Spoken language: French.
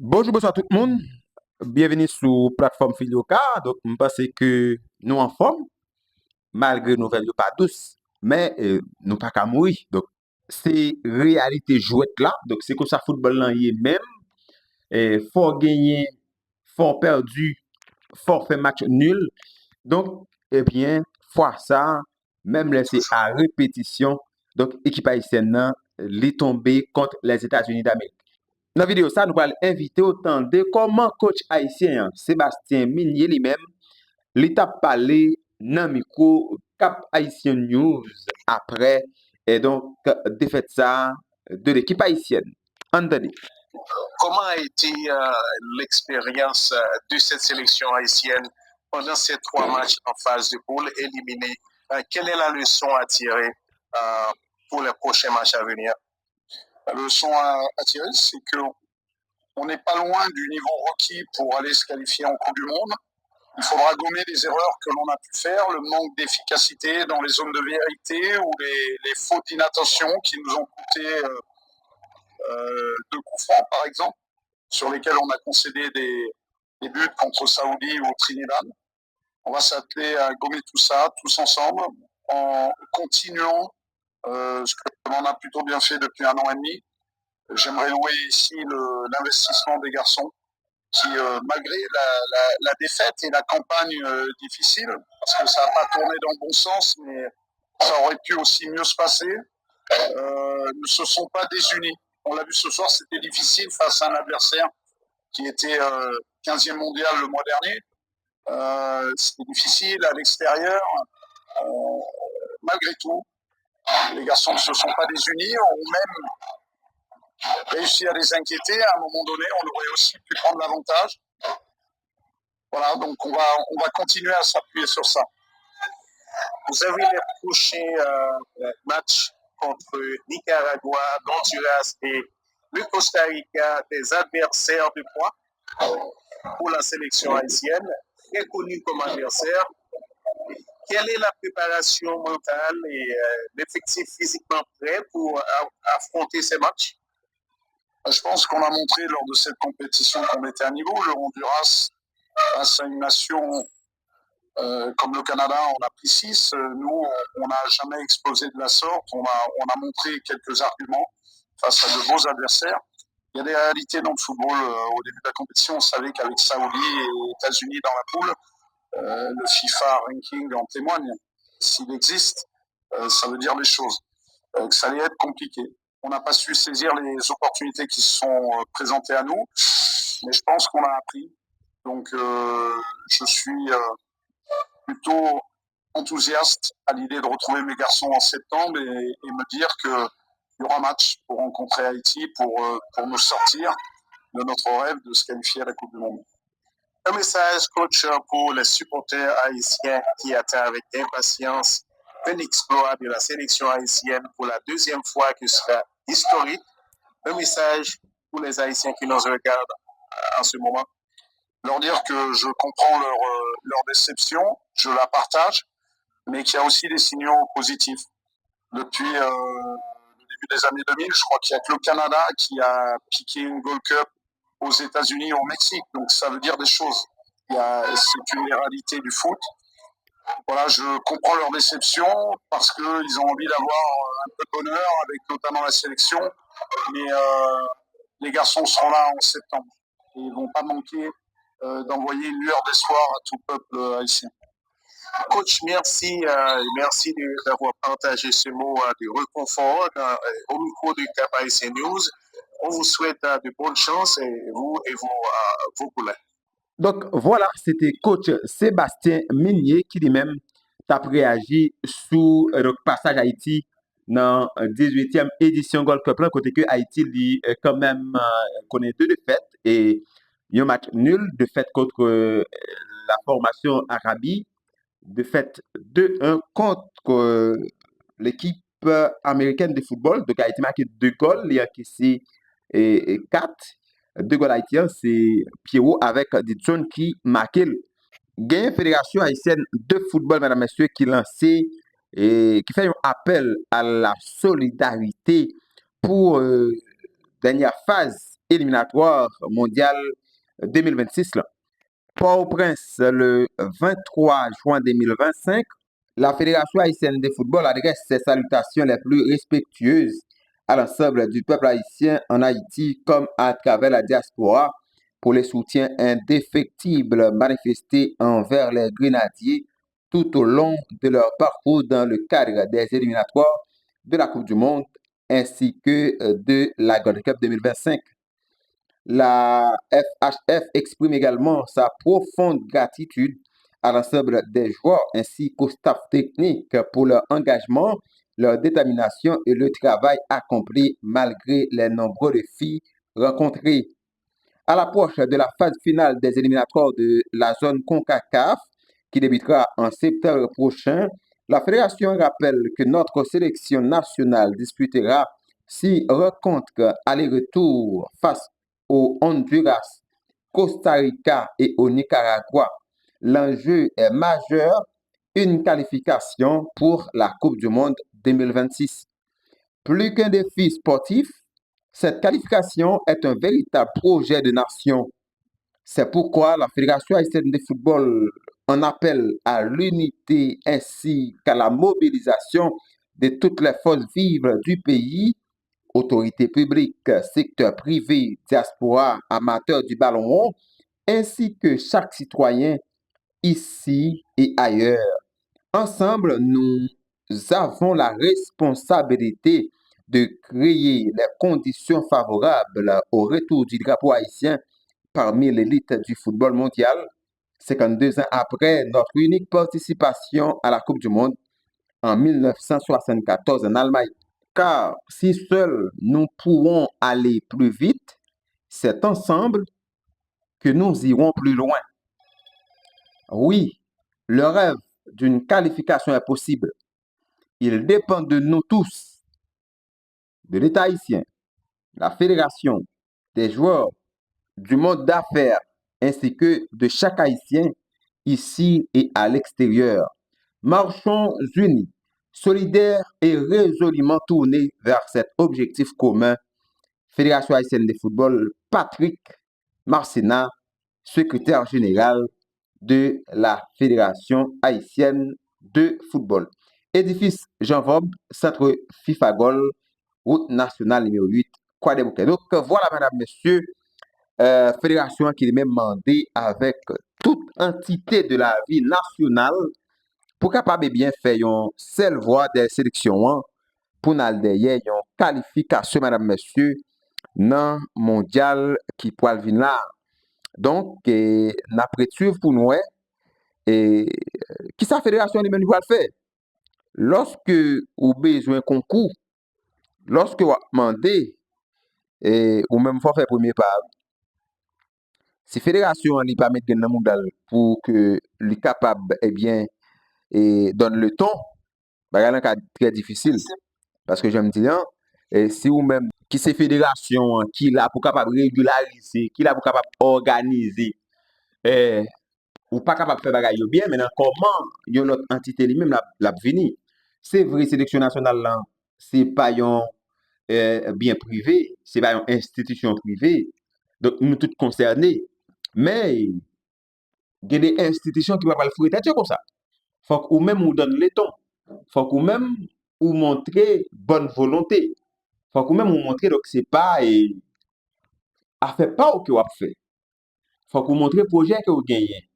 Bonjour, bonsoir tout le monde. Bienvenue sur la plateforme Filioka. Donc, je pense que nous en forme, malgré nos nouvelles pas douces, mais nous pas qu'à mourir. Donc, c'est réalité jouette là. Donc, c'est comme ça, football là, il est même. Fort gagné, fort perdu, fort fait match nul. Donc, eh bien, fois ça, même laissé à répétition. Donc, équipe haïtienne, là, les tombé contre les États-Unis d'Amérique. Dans la vidéo, ça, nous allons inviter autant de comment coach haïtien Sébastien Minier lui-même, l'état parlé dans le micro Cap Haïtien News après, et donc, défaite ça de l'équipe haïtienne. Entendez. Comment a été l'expérience de cette sélection haïtienne pendant ces 3 matchs en phase de poule éliminés? Quelle est la leçon à tirer pour les prochains matchs à venir? La leçon à tirer, c'est qu'on n'est pas loin du niveau requis pour aller se qualifier en Coupe du Monde. Il faudra gommer les erreurs que l'on a pu faire, le manque d'efficacité dans les zones de vérité ou les fautes d'inattention qui nous ont coûté 2 coups francs, par exemple, sur lesquels on a concédé des buts contre Saoudi ou Trinidad. On va s'atteler à gommer tout ça, tous ensemble, en continuant ce que l'on a plutôt bien fait depuis 1 an et demi. J'aimerais louer ici l'investissement des garçons qui, malgré la défaite et la campagne difficile, parce que ça n'a pas tourné dans le bon sens, mais ça aurait pu aussi mieux se passer, ne se sont pas désunis. On l'a vu ce soir, c'était difficile face à un adversaire qui était 15e mondial le mois dernier. C'était difficile à l'extérieur. Malgré tout, les garçons ne se sont pas désunis, ont même réussi à les inquiéter. À un moment donné, on aurait aussi pu prendre l'avantage. Voilà, donc on va continuer à s'appuyer sur ça. Vous avez les prochains matchs contre Nicaragua, Honduras et le Costa Rica, des adversaires de poids pour la sélection haïtienne, très connus comme adversaires. Quelle est la préparation mentale et l'effectif physiquement prêt pour affronter ces matchs? Je pense qu'on a montré lors de cette compétition qu'on était à niveau. Le Honduras, face à une nation comme le Canada, on a pris 6. Nous, on n'a jamais explosé de la sorte. On a montré quelques arguments face à de beaux adversaires. Il y a des réalités dans le football. Au début de la compétition, on savait qu'avec Saoudi et États-Unis dans la poule, le FIFA ranking en témoigne. S'il existe, ça veut dire des choses. Que ça allait être compliqué. On n'a pas su saisir les opportunités qui se sont présentées à nous, mais je pense qu'on a appris. Donc, je suis plutôt enthousiaste à l'idée de retrouver mes garçons en septembre et me dire qu'il y aura un match pour rencontrer Haïti, pour nous sortir de notre rêve de se qualifier à la Coupe du Monde. Un message, coach, pour les supporters haïtiens qui attendent avec impatience un exploit de la sélection haïtienne pour la 2e fois qui sera historique. Un message pour les Haïtiens qui nous regardent en ce moment. Leur dire que je comprends leur déception, je la partage, mais qu'il y a aussi des signaux positifs. Depuis le début des années 2000, je crois qu'il n'y a que le Canada qui a piqué une Gold Cup aux États-Unis et au Mexique. Donc ça veut dire des choses. C'est une réalité du foot. Voilà, je comprends leur déception parce qu'ils ont envie d'avoir un peu de bonheur avec notamment la sélection. Mais les garçons seront là en septembre. Et ils ne vont pas manquer d'envoyer une lueur d'espoir à tout le peuple haïtien. Coach, merci d'avoir partagé ce mot de réconfort au micro de Cap Haïtien News. On vous souhaite de bonnes chances, vous et vos collègues. Donc, voilà, c'était coach Sébastien Minier qui lui-même a réagi sur le passage Haïti dans la 18e édition Gold Cup, là, côté que Haïti lui, quand même connaît 2 défaites et un match nul, défaite contre la formation Arabie, défaite 2-1 contre l'équipe américaine de football. Donc Haïti marqué 2 goals, il y a encaissé 4. 2 goals haïtiens, c'est Pierrot avec Didson qui marquait. Il y a une fédération haïtienne de football, mesdames et messieurs, qui lancé et qui fait un appel à la solidarité pour dernière phase éliminatoire mondial 2026 là. Port-au-Prince, le 23 juin 2025, la Fédération haïtienne de football adresse ses salutations les plus respectueuses à l'ensemble du peuple haïtien en Haïti comme à travers la diaspora pour les soutiens indéfectibles manifestés envers les grenadiers tout au long de leur parcours dans le cadre des éliminatoires de la Coupe du Monde ainsi que de la Gold Cup 2025. La FHF exprime également sa profonde gratitude à l'ensemble des joueurs ainsi qu'au staff technique pour leur engagement, leur détermination et le travail accompli malgré les nombreux défis rencontrés. À l'approche de la phase finale des éliminatoires de la zone CONCACAF, qui débutera en septembre prochain, la fédération rappelle que notre sélection nationale disputera 6 rencontres aller-retour face au Honduras, Costa Rica et au Nicaragua. L'enjeu est majeur, une qualification pour la Coupe du Monde 2026. Plus qu'un défi sportif, cette qualification est un véritable projet de nation. C'est pourquoi la Fédération haïtienne de football en appelle à l'unité ainsi qu'à la mobilisation de toutes les forces vives du pays, autorités publiques, secteur privé, diaspora, amateurs du ballon rond, ainsi que chaque citoyen ici et ailleurs. Ensemble, nous avons la responsabilité de créer les conditions favorables au retour du drapeau haïtien parmi l'élite du football mondial, 52 ans après notre unique participation à la Coupe du Monde en 1974 en Allemagne. Car si seuls nous pourrons aller plus vite, c'est ensemble que nous irons plus loin. Oui, le rêve d'une qualification est possible. Il dépend de nous tous, de l'État haïtien, la fédération, des joueurs, du monde d'affaires, ainsi que de chaque Haïtien ici et à l'extérieur. Marchons unis, solidaires et résolument tournés vers cet objectif commun. Fédération haïtienne de football, Patrick Marcena, secrétaire général de la Fédération haïtienne de football. Édifice Jean Vaub, centre Fifagol, route nationale numéro 8, Croix des Bouquets. Donc voilà, madame, monsieur, fédération qui est même mandée avec toute entité de la vie nationale pour capable bien faire une seule voie des sélections pour nous derrière une qualification, madame, monsieur, dans mondial qui pourra venir là. Donc, n'a prétuve pour nous, et qui sa fédération lui-même va le faire. Lorsque vous avez besoin de concours, lorsque vous demandez, ou même faut faire premier pas, si fédération n'est pas mettre dans le monde pour que les capable eh bien et donne le ton, bah c'est très difficile parce que j'aime dire si vous même qui c'est fédération qui là pour capable régulariser, qui là pour capable organiser ou pas capable faire bagaille bien maintenant comment une autre entité lui-même la venir. C'est vrai sélection nationale là, c'est pas un bien privé, c'est pas une institution privée. Donc nous tous concernés. Mais il y a des institutions qui ne vont pas le fouetter comme ça. Il faut que même vous donne le ton. Il faut que même vous montrez bonne volonté. Il faut que même vous montrez donc c'est pas à faire pas ou que vous avez fait. Il faut que vous montrez le projet que vous gagnez.